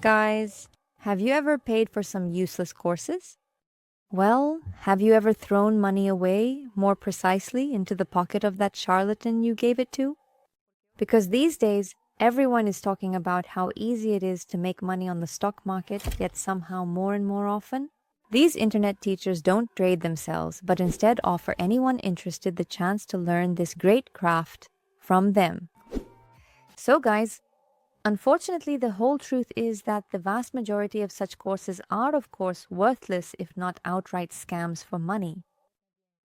guys. Have you ever paid for some useless courses? Well, have you ever thrown money away, more precisely, into the pocket of that charlatan you gave it to? Because these days, everyone is talking about how easy it is to make money on the stock market, yet somehow more and more often. These internet teachers don't trade themselves, but instead offer anyone interested the chance to learn this great craft from them. So guys, unfortunately, the whole truth is that the vast majority of such courses are, of course, worthless if not outright scams for money.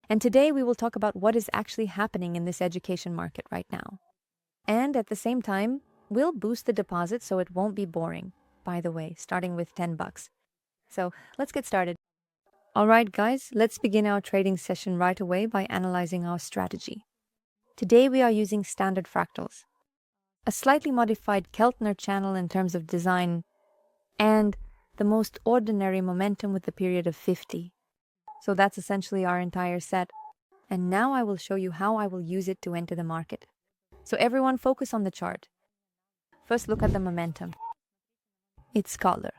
And today we will talk about what is actually happening in this education market right now. And at the same time, we'll boost the deposit so it won't be boring, by the way, starting with $10. So let's get started. Alright guys, let's begin our trading session right away by analyzing our strategy. Today we are using standard fractals, a slightly modified Kelner channel in terms of design, and the most ordinary momentum with a period of 50. So that's essentially our entire set. And now I will show you how I will use it to enter the market. So everyone focus on the chart. First look at the momentum. Its color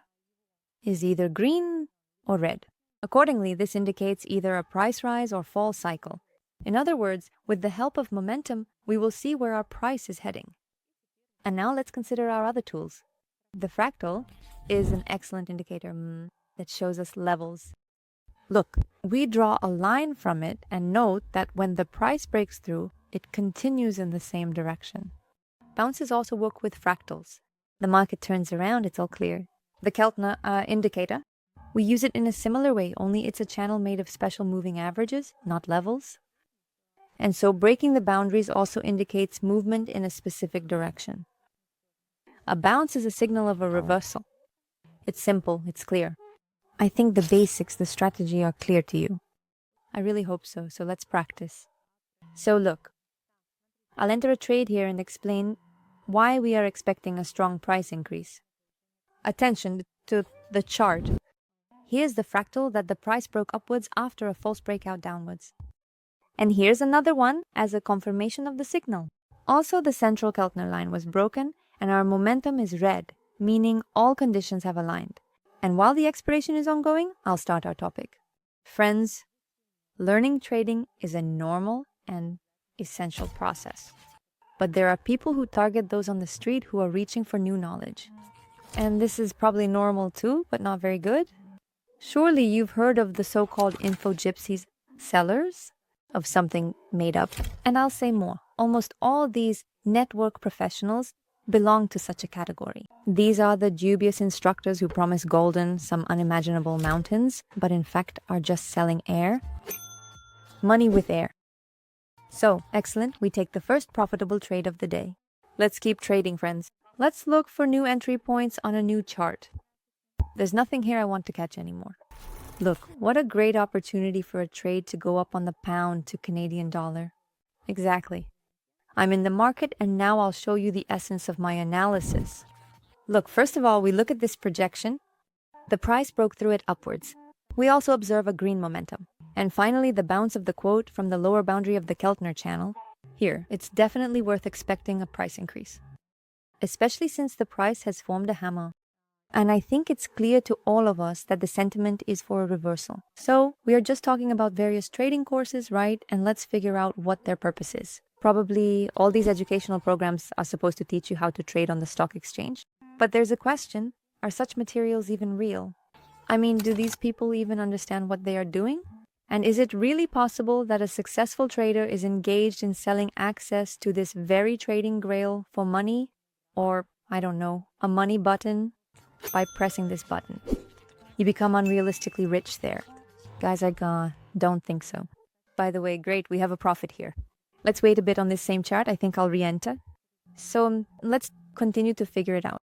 is either green or red. Accordingly, this indicates either a price rise or fall cycle. In other words, with the help of momentum, we will see where our price is heading. And now let's consider our other tools. The fractal is an excellent indicator that shows us levels. Look, we draw a line from it and note that when the price breaks through, it continues in the same direction. Bounces also work with fractals. The market turns around, it's all clear. The Kelner indicator, we use it in a similar way, only it's a channel made of special moving averages, not levels. And so breaking the boundaries also indicates movement in a specific direction. A bounce is a signal of a reversal. It's simple, it's clear. I think the basics, the strategy are clear to you. I really hope so, so let's practice. So look, I'll enter a trade here and explain why we are expecting a strong price increase. Attention to the chart. Here's the fractal that the price broke upwards after a false breakout downwards. And here's another one as a confirmation of the signal. Also, the central Kelner line was broken and our momentum is red, meaning all conditions have aligned. And while the expiration is ongoing, I'll start our topic. Friends, learning trading is a normal and essential process. But there are people who target those on the street who are reaching for new knowledge. And this is probably normal too, but not very good. Surely you've heard of the so-called info gypsies, sellers of something made up. And I'll say more. Almost all these network professionals belong to such a category. These are the dubious instructors who promise some unimaginable mountains, but in fact are just selling air. Money with air. So, excellent, we take the first profitable trade of the day. Let's keep trading, friends. Let's look for new entry points on a new chart. There's nothing here I want to catch anymore. Look, what a great opportunity for a trade to go up on the pound to Canadian dollar. Exactly. I'm in the market and now I'll show you the essence of my analysis. Look, first of all, we look at this projection. The price broke through it upwards. We also observe a green momentum. And finally, the bounce of the quote from the lower boundary of the Kelner channel. Here, it's definitely worth expecting a price increase, especially since the price has formed a hammer. And I think it's clear to all of us that the sentiment is for a reversal. So, we are just talking about various trading courses, right? And let's figure out what their purpose is. Probably all these educational programs are supposed to teach you how to trade on the stock exchange. But there's a question, are such materials even real? I mean, do these people even understand what they are doing? And is it really possible that a successful trader is engaged in selling access to this very trading grail for money? Or, I don't know, a money button? By pressing this button, you become unrealistically rich there. Guys, I don't think so. By the way, great, we have a profit here. Let's wait a bit on this same chart. I think I'll re-enter. So let's continue to figure it out.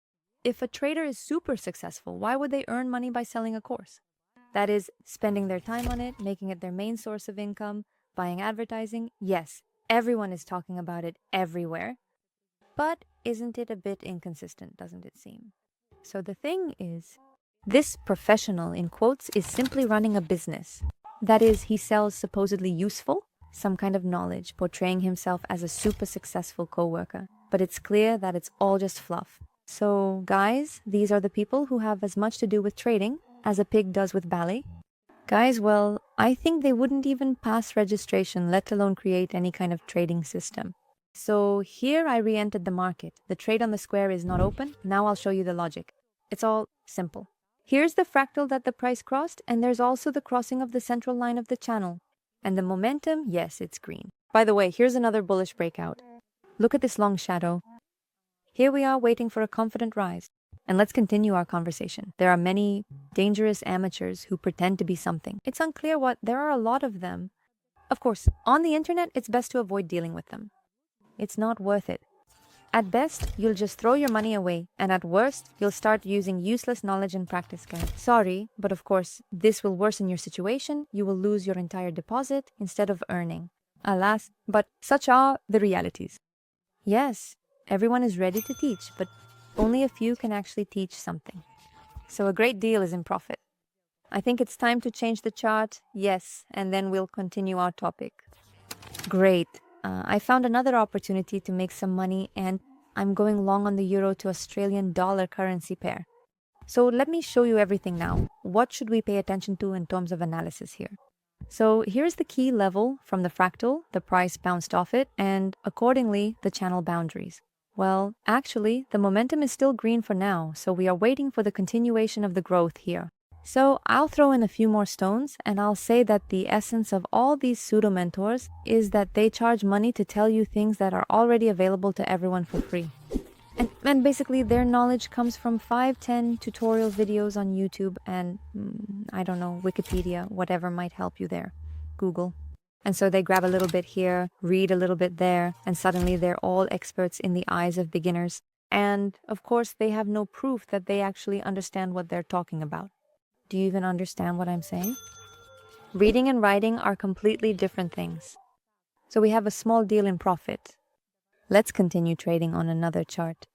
If a trader is super successful, why would they earn money by selling a course? That is, spending their time on it, making it their main source of income, buying advertising. Yes, everyone is talking about it everywhere. But isn't it a bit inconsistent, doesn't it seem? So the thing is, this professional, in quotes, is simply running a business. That is, he sells supposedly useful, some kind of knowledge, portraying himself as a super successful co-worker. But it's clear that it's all just fluff. So, guys, these are the people who have as much to do with trading as a pig does with ballet. Guys, well, I think they wouldn't even pass registration, let alone create any kind of trading system. So here I re-entered the market. The trade on the square is not open. Now I'll show you the logic. It's all simple. Here's the fractal that the price crossed, and there's also the crossing of the central line of the channel. And the momentum, yes, it's green. By the way, here's another bullish breakout. Look at this long shadow. Here we are waiting for a confident rise. And let's continue our conversation. There are many dangerous amateurs who pretend to be something. It's unclear what, there are a lot of them. Of course, on the internet, it's best to avoid dealing with them. It's not worth it. At best, you'll just throw your money away, and at worst, you'll start using useless knowledge and practice guide. Sorry, but of course, this will worsen your situation. You will lose your entire deposit instead of earning. Alas, but such are the realities. Yes, everyone is ready to teach, but only a few can actually teach something. So a great deal is in profit. I think it's time to change the chart, yes, and then we'll continue our topic. Great. I found another opportunity to make some money, and I'm going long on the euro to Australian dollar currency pair. So let me show you everything now. What should we pay attention to in terms of analysis here? So here's the key level from the fractal, the price bounced off it, and accordingly, the channel boundaries. Well, actually, the momentum is still green for now, so we are waiting for the continuation of the growth here. So I'll throw in a few more stones, and I'll say that the essence of all these pseudo mentors is that they charge money to tell you things that are already available to everyone for free. And basically their knowledge comes from 5-10 tutorial videos on YouTube and, I don't know, Wikipedia, whatever might help you there. Google. And so they grab a little bit here, read a little bit there, and suddenly they're all experts in the eyes of beginners. And, of course, they have no proof that they actually understand what they're talking about. Do you even understand what I'm saying? Reading and writing are completely different things. So we have a small deal in profit. Let's continue trading on another chart.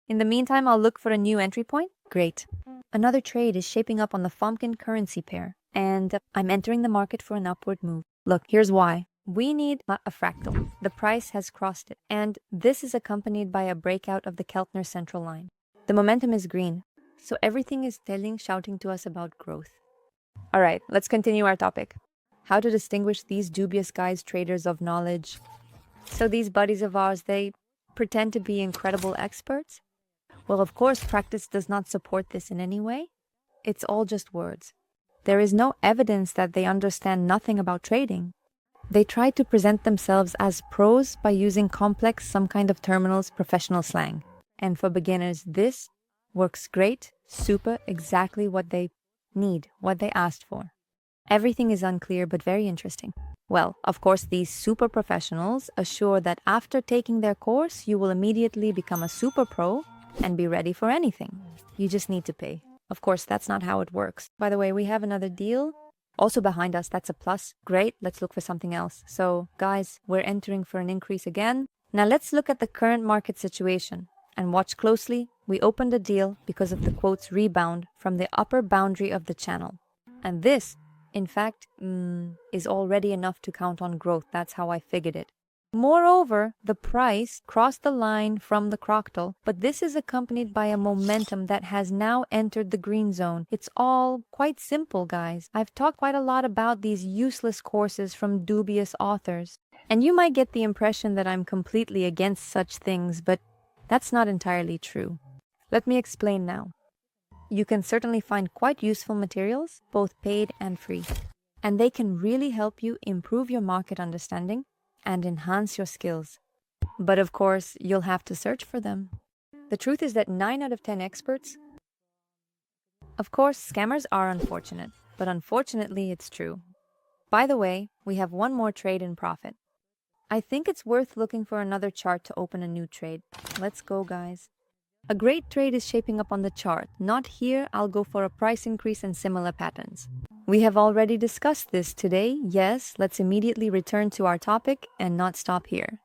In the meantime, I'll look for a new entry point. Great. Another trade is shaping up on the Fomkin currency pair, and I'm entering the market for an upward move. Look, here's why. We need a fractal. The price has crossed it, and this is accompanied by a breakout of the Kelner central line. The momentum is green, so everything is shouting to us about growth. All right, let's continue our topic. How to distinguish these dubious guys, traders of knowledge. So these buddies of ours, they pretend to be incredible experts? Well, of course, practice does not support this in any way. It's all just words. There is no evidence that they understand nothing about trading. They try to present themselves as pros by using complex, some kind of terminals, professional slang. And for beginners, this works great, super, exactly what they need, what they asked for. Everything is unclear, but very interesting. Well, of course, these super professionals assure that after taking their course, you will immediately become a super pro and be ready for anything. You just need to pay. Of course, that's not how it works. By the way, we have another deal. Also behind us, that's a plus. Great, let's look for something else. So, guys, we're entering for an increase again. Now let's look at the current market situation and watch closely. We opened a deal because of the quotes rebound from the upper boundary of the channel. And this, in fact, is already enough to count on growth. That's how I figured it. Moreover, the price crossed the line from the fractal, but this is accompanied by a momentum that has now entered the green zone. It's all quite simple, guys. I've talked quite a lot about these useless courses from dubious authors, and you might get the impression that I'm completely against such things, but that's not entirely true. Let me explain now. You can certainly find quite useful materials, both paid and free, and they can really help you improve your market understanding and enhance your skills. But of course, you'll have to search for them. The truth is that 9 out of 10 experts... Of course, scammers are unfortunate, but unfortunately it's true. By the way, we have one more trade in profit. I think it's worth looking for another chart to open a new trade. Let's go, guys. A great trade is shaping up on the chart. Not here, I'll go for a price increase and similar patterns. We have already discussed this today. Yes, let's immediately return to our topic and not stop here.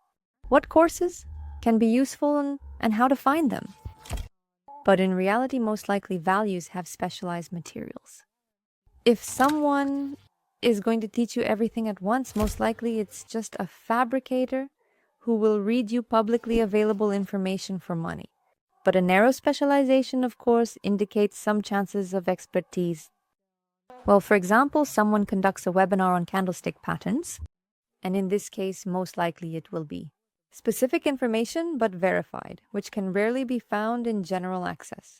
What courses can be useful and how to find them? But in reality, most likely values have specialized materials. If someone is going to teach you everything at once, most likely it's just a fabricator who will read you publicly available information for money. But a narrow specialization, of course, indicates some chances of expertise. Well, for example, someone conducts a webinar on candlestick patterns, and in this case, most likely it will be specific information but verified, which can rarely be found in general access.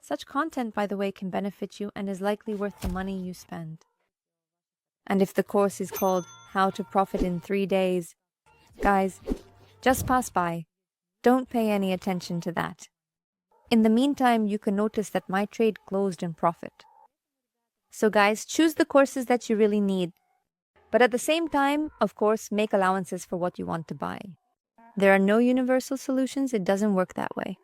Such content, by the way, can benefit you and is likely worth the money you spend. And if the course is called How to Profit in 3 Days, guys, just pass by. Don't pay any attention to that. In the meantime, you can notice that my trade closed in profit. So guys, choose the courses that you really need. But at the same time, of course, make allowances for what you want to buy. There are no universal solutions. It doesn't work that way.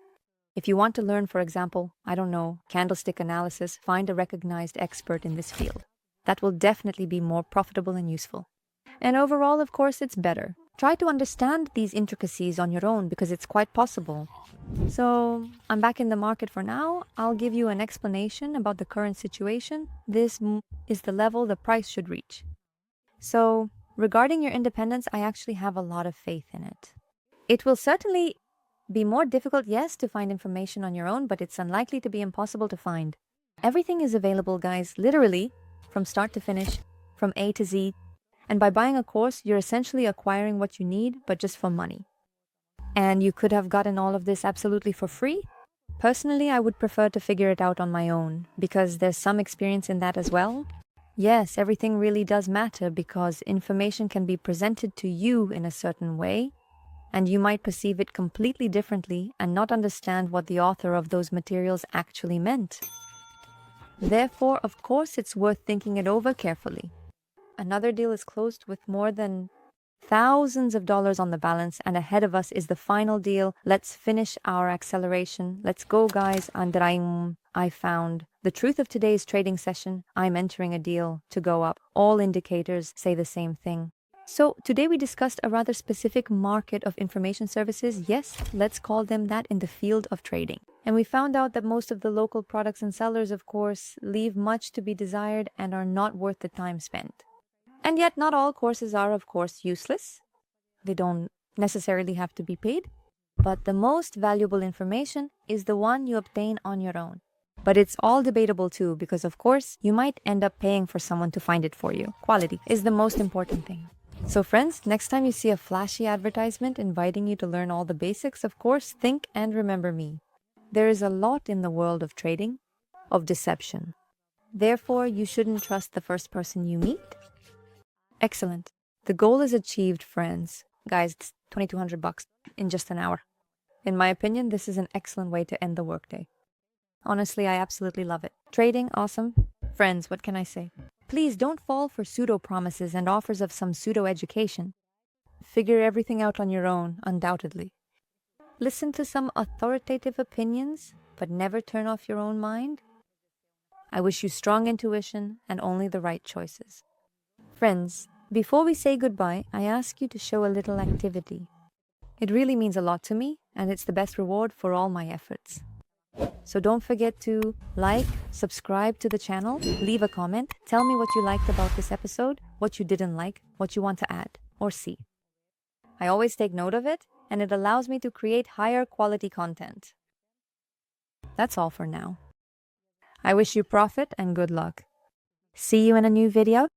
If you want to learn, for example, I don't know, candlestick analysis, find a recognized expert in this field. That will definitely be more profitable and useful. And overall, of course, it's better. Try to understand these intricacies on your own because it's quite possible. So, I'm back in the market for now. I'll give you an explanation about the current situation. This is the level the price should reach. So, regarding your independence, I actually have a lot of faith in it. It will certainly be more difficult, yes, to find information on your own, but it's unlikely to be impossible to find. Everything is available, guys, literally, from start to finish, from A to Z. And by buying a course, you're essentially acquiring what you need, but just for money. And you could have gotten all of this absolutely for free. Personally, I would prefer to figure it out on my own, because there's some experience in that as well. Yes, everything really does matter because information can be presented to you in a certain way, and you might perceive it completely differently and not understand what the author of those materials actually meant. Therefore, of course, it's worth thinking it over carefully. Another deal is closed with more than thousands of dollars on the balance, and ahead of us is the final deal. Let's finish our acceleration. Let's go, guys. And I found the truth of today's trading session. I'm entering a deal to go up. All indicators say the same thing. So today we discussed a rather specific market of information services. Yes, let's call them that in the field of trading. And we found out that most of the local products and sellers, of course, leave much to be desired and are not worth the time spent. And yet not all courses are, of course, useless. They don't necessarily have to be paid. But the most valuable information is the one you obtain on your own. But it's all debatable too, because of course, you might end up paying for someone to find it for you. Quality is the most important thing. So friends, next time you see a flashy advertisement inviting you to learn all the basics, of course, think and remember me. There is a lot in the world of trading, of deception. Therefore, you shouldn't trust the first person you meet. Excellent. The goal is achieved, friends. Guys, it's $2,200 in just an hour. In my opinion, this is an excellent way to end the workday. Honestly, I absolutely love it. Trading, awesome. Friends, what can I say? Please don't fall for pseudo promises and offers of some pseudo education. Figure everything out on your own, undoubtedly. Listen to some authoritative opinions, but never turn off your own mind. I wish you strong intuition and only the right choices. Friends, before we say goodbye, I ask you to show a little activity. It really means a lot to me, and it's the best reward for all my efforts. So don't forget to like, subscribe to the channel, leave a comment, tell me what you liked about this episode, what you didn't like, what you want to add or see. I always take note of it, and it allows me to create higher quality content. That's all for now. I wish you profit and good luck. See you in a new video.